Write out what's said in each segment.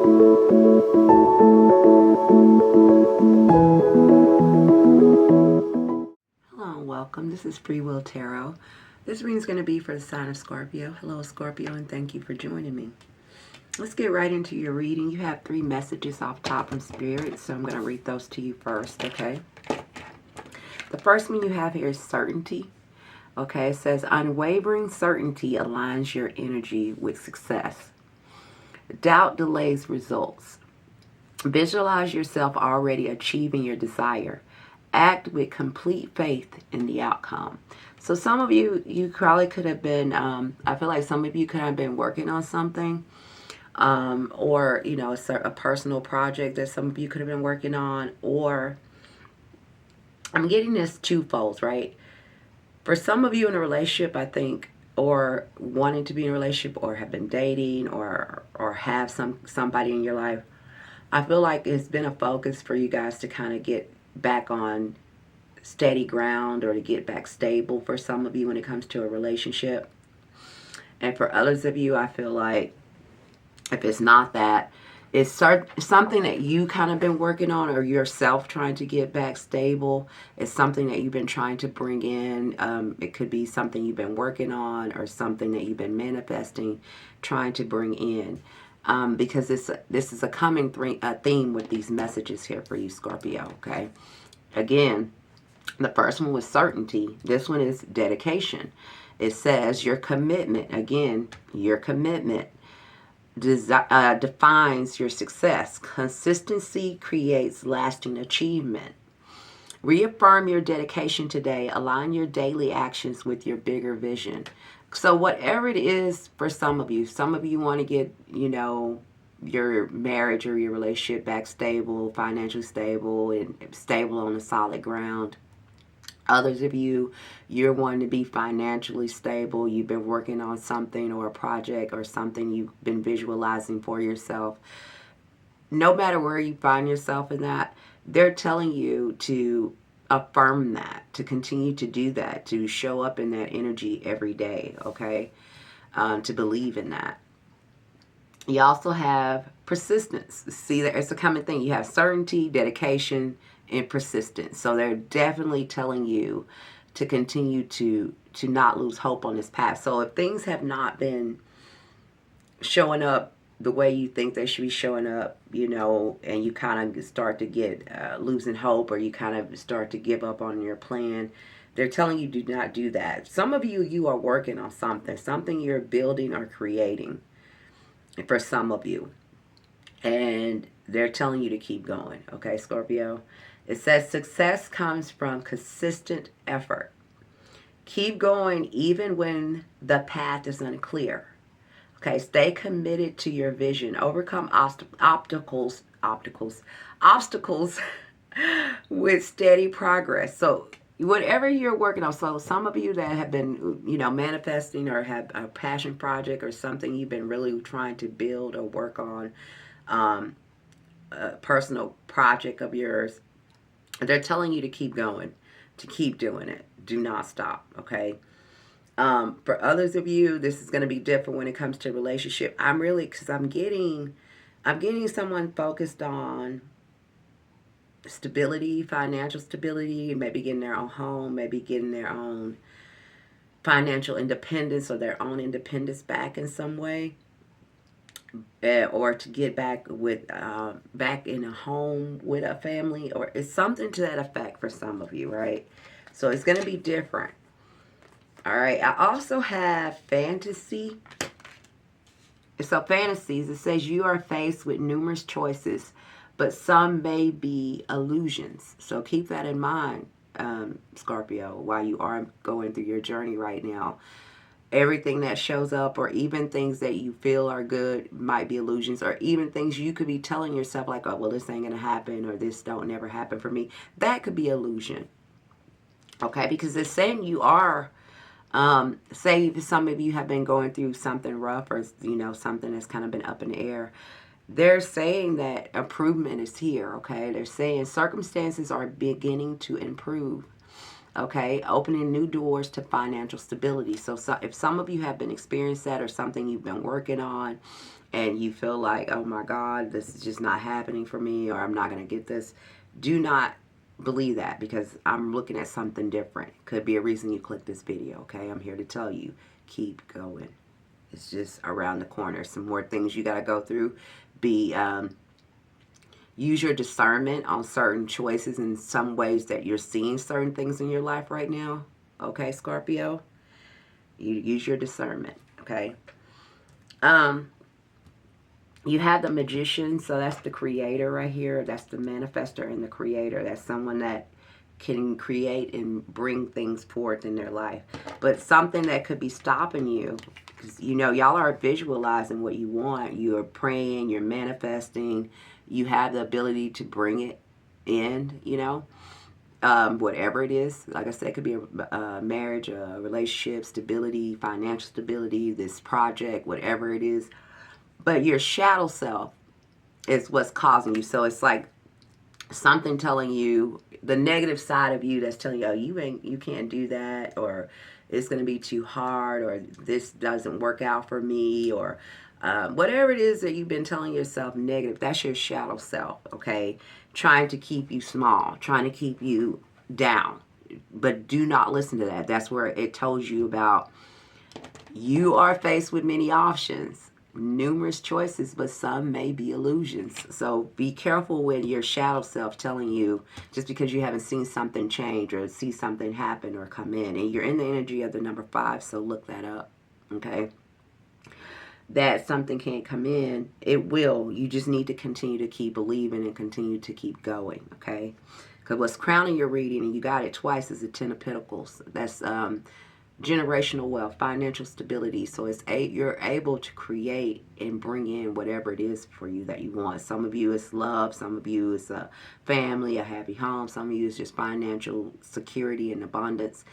Hello and welcome. This is Freewill Tarot. This reading is going to be for the sign of Scorpio. Hello Scorpio, and thank you for joining me. Let's get right into your reading. You have 3 messages off top from Spirit, so I'm going to read those to you first, okay? The first one you have here is certainty. Okay, it says unwavering certainty aligns your energy with success. Doubt delays results. Visualize yourself already achieving your desire. Act with complete faith in the outcome. So some of you probably could have been, I feel like some of you could have been working on something, or, you know, a personal project that some of you could have been working on, or I'm getting this twofold, right? For some of you in a relationship, I think, or wanting to be in a relationship, or have been dating, or have somebody in your life, I feel like it's been a focus for you guys to kind of get back on steady ground, or to get back stable for some of you when it comes to a relationship. And for others of you, I feel like if it's not that, it's something that you kind of been working on, or yourself trying to get back stable. It's something that you've been trying to bring in. It could be something you've been working on, or something that you've been manifesting, trying to bring in. Because this is a coming theme with these messages here for you, Scorpio, okay? Again, the first one was certainty. This one is dedication. It says your commitment, again, your commitment defines your success. Consistency creates lasting achievement. Reaffirm your dedication today. Align your daily actions with your bigger vision. So whatever it is for some of you want to get, you know, your marriage or your relationship back stable, financially stable, and stable on a solid ground. Others of you, you're wanting to be financially stable. You've been working on something, or a project, or something you've been visualizing for yourself. No matter where you find yourself in that, they're telling you to affirm that, to continue to do that, to show up in that energy every day, okay? To believe in that. You also have persistence. See, it's a common thing. You have certainty, dedication, and persistence. So they're definitely telling you to continue to not lose hope on this path. So if things have not been showing up the way you think they should be showing up, you know, and you kind of start to get losing hope, or you kind of start to give up on your plan, they're telling you do not do that. Some of you are working on something you're building or creating for some of you, and they're telling you to keep going, okay, Scorpio? It says success comes from consistent effort. Keep going even when the path is unclear. Okay, stay committed to your vision. Overcome obstacles with steady progress. So whatever you're working on, so some of you that have been, you know, manifesting, or have a passion project, or something you've been really trying to build or work on, a personal project of yours, they're telling you to keep going, to keep doing it. Do not stop, okay? For others of you, this is going to be different when it comes to relationship. Because I'm getting someone focused on stability, financial stability, maybe getting their own home, maybe getting their own financial independence, or their own independence back in some way, or to get back with back in a home with a family, or it's something to that effect for some of you, right? So it's going to be different. All right, I also have fantasy. So fantasies, it says you are faced with numerous choices, but some may be illusions. So keep that in mind, Scorpio, while you are going through your journey right now. Everything that shows up, or even things that you feel are good, might be illusions, or even things you could be telling yourself like, oh, well, this ain't going to happen, or this don't never happen for me. That could be illusion. Okay, because it's saying you are, say some of you have been going through something rough, or, you know, something that's kind of been up in the air. They're saying that improvement is here, okay? They're saying circumstances are beginning to improve. okay? Opening new doors to financial stability. So if some of you have been experiencing that or something you've been working on and you feel like, oh my God, this is just not happening for me, or I'm not going to get this, do not believe that, because I'm looking at something different. Could be a reason you clicked this video, okay? I'm here to tell you, keep going. It's just around the corner. Some more things you got to go through. Use your discernment on certain choices in some ways that you're seeing certain things in your life right now. Okay, Scorpio? You use your discernment, okay? You have the Magician, so that's the creator right here. That's the manifestor and the creator. That's someone that can create and bring things forth in their life. But something that could be stopping you, because, you know, y'all are visualizing what you want. You're praying, you're manifesting. You have the ability to bring it in, you know. Whatever it is, like I said, it could be a marriage, a relationship, stability, financial stability, this project, whatever it is. But your shadow self is what's causing you. So it's like something telling you, the negative side of you that's telling you, oh, you can't do that, or it's going to be too hard, or this doesn't work out for me, or whatever it is that you've been telling yourself negative, that's your shadow self, okay? Trying to keep you small, trying to keep you down. But do not listen to that. That's where it tells you about you are faced with many options, numerous choices, but some may be illusions. So be careful when your shadow self telling you, just because you haven't seen something change or see something happen or come in. And you're in the energy of the number 5, so look that up, okay? That something can't come in, it will. You just need to continue to keep believing and continue to keep going, okay? Because what's crowning your reading, and you got it twice, is the 10 of Pentacles. That's generational wealth, financial stability. So it's you're able to create and bring in whatever it is for you that you want. Some of you it's love, some of you it's a family, a happy home, some of you it's just financial security and abundance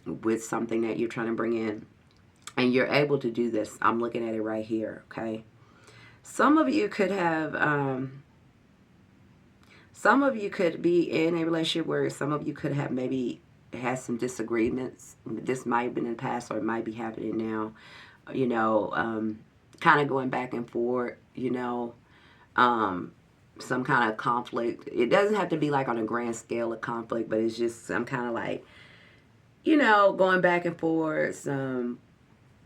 with something that you're trying to bring in. And you're able to do this. I'm looking at it right here, okay? Some of you could have, some of you could be in a relationship where some of you could have maybe had some disagreements. This might have been in the past, or it might be happening now. You know, kind of going back and forth, you know, some kind of conflict. It doesn't have to be like on a grand scale of conflict, but it's just some kind of like, you know, going back and forth, some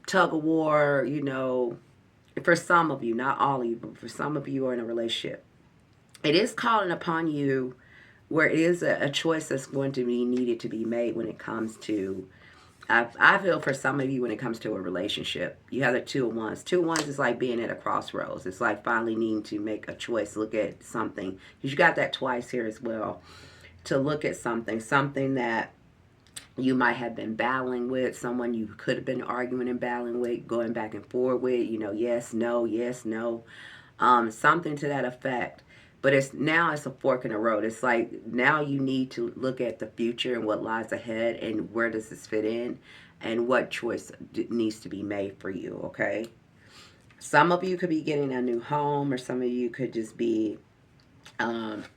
tug of war, you know, for some of you, not all of you, but for some of you are in a relationship. It is calling upon you where it is a choice that's going to be needed to be made when it comes to, I feel for some of you when it comes to a relationship. You have the 2 of Wands. 2 of Wands is like being at a crossroads. It's like finally needing to make a choice, look at something. Because you got that twice here as well. To look at something that you might have been battling with, someone you could have been arguing and battling with, going back and forth with, you know, yes, no, something to that effect. But it's a fork in the road. It's like now you need to look at the future and what lies ahead and where does this fit in and what choice needs to be made for you, okay? Some of you could be getting a new home, or some of you could just be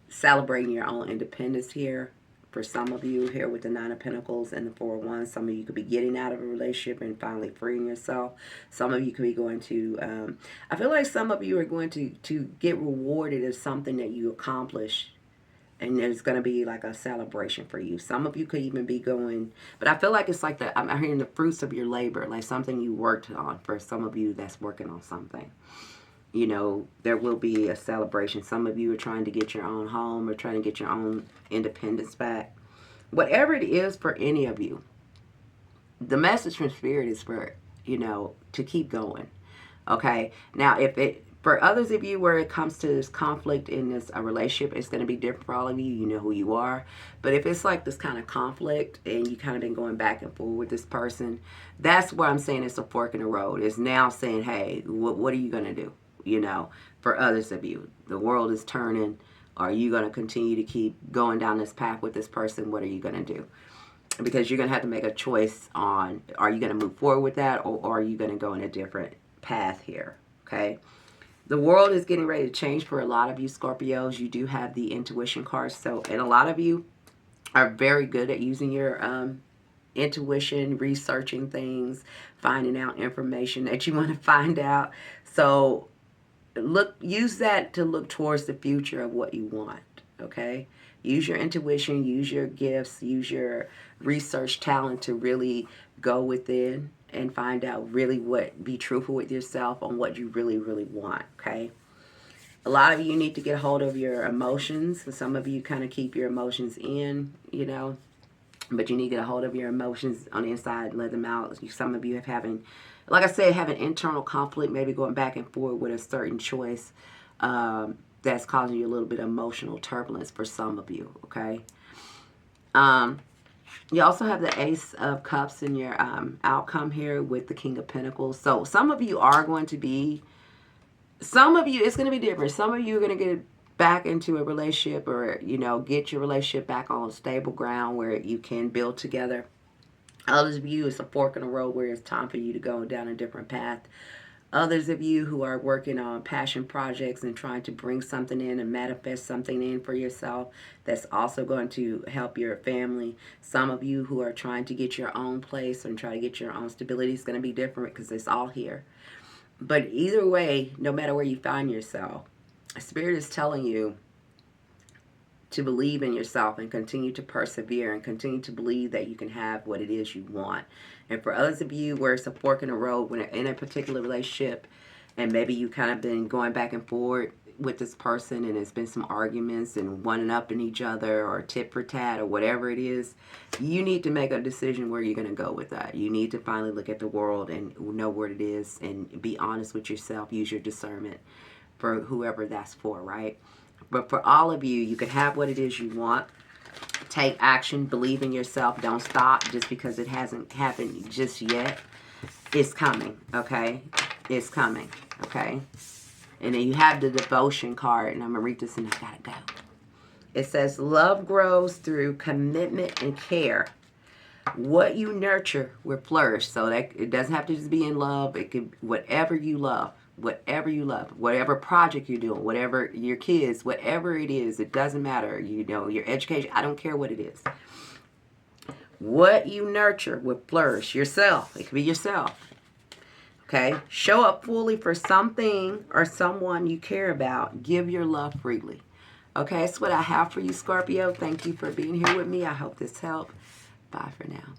celebrating your own independence here. For some of you here with the 9 of Pentacles and the 4 of Wands, some of you could be getting out of a relationship and finally freeing yourself. Some of you could be going to, I feel like some of you are going to get rewarded as something that you accomplish. And there's going to be like a celebration for you. Some of you could even be going, but I feel like it's like I'm hearing the fruits of your labor, like something you worked on. For some of you that's working on something. You know, there will be a celebration. Some of you are trying to get your own home or trying to get your own independence back. Whatever it is for any of you, the message from Spirit is for, you know, to keep going. Okay? Now, for others of you where it comes to this conflict in this relationship, it's going to be different for all of you. You know who you are. But if it's like this kind of conflict and you kind of been going back and forth with this person, that's where I'm saying it's a fork in the road. It's now saying, hey, what are you going to do? You know, for others of you, the world is turning. Are you going to continue to keep going down this path with this person? What are you going to do? Because you're going to have to make a choice on, are you going to move forward with that, or are you going to go in a different path here? Okay. The world is getting ready to change for a lot of you Scorpios. You do have the intuition card. So, and a lot of you are very good at using your intuition, researching things, finding out information that you want to find out. So use that to look towards the future of what you want. Okay, use your intuition, use your gifts, use your research talent to really go within and find out really be truthful with yourself on what you really, really want. Okay, a lot of you need to get a hold of your emotions. Some of you kind of keep your emotions in, but you need to get a hold of your emotions on the inside, let them out. Some of you like I said, have an internal conflict, maybe going back and forth with a certain choice that's causing you a little bit of emotional turbulence for some of you, okay? You also have the Ace of Cups in your outcome here with the King of Pentacles. So some of you, it's going to be different. Some of you are going to get back into a relationship or, get your relationship back on stable ground where you can build together. Others of you, it's a fork in the road where it's time for you to go down a different path. Others of you who are working on passion projects and trying to bring something in and manifest something in for yourself that's also going to help your family. Some of you who are trying to get your own place and try to get your own stability is going to be different because it's all here. But either way, no matter where you find yourself, Spirit is telling you to believe in yourself and continue to persevere and continue to believe that you can have what it is you want. And for others of you where it's a fork in the road when in a particular relationship and maybe you kind of been going back and forth with this person and there's been some arguments and one up in each other or tit for tat or whatever it is, you need to make a decision where you're going to go with that. You need to finally look at the world and know what it is and be honest with yourself. Use your discernment for whoever that's for, right? But for all of you, you can have what it is you want. Take action. Believe in yourself. Don't stop just because it hasn't happened just yet. It's coming, okay? It's coming, okay? And then you have the devotion card, and I'm going to read this and I got to go. It says, love grows through commitment and care. What you nurture will flourish. So that it doesn't have to just be in love. It could whatever you love. Whatever you love, whatever project you're doing, whatever your kids, whatever it is, it doesn't matter. Your education, I don't care what it is. What you nurture will flourish. Yourself. It could be yourself. Okay? Show up fully for something or someone you care about. Give your love freely. Okay? That's what I have for you, Scorpio. Thank you for being here with me. I hope this helped. Bye for now.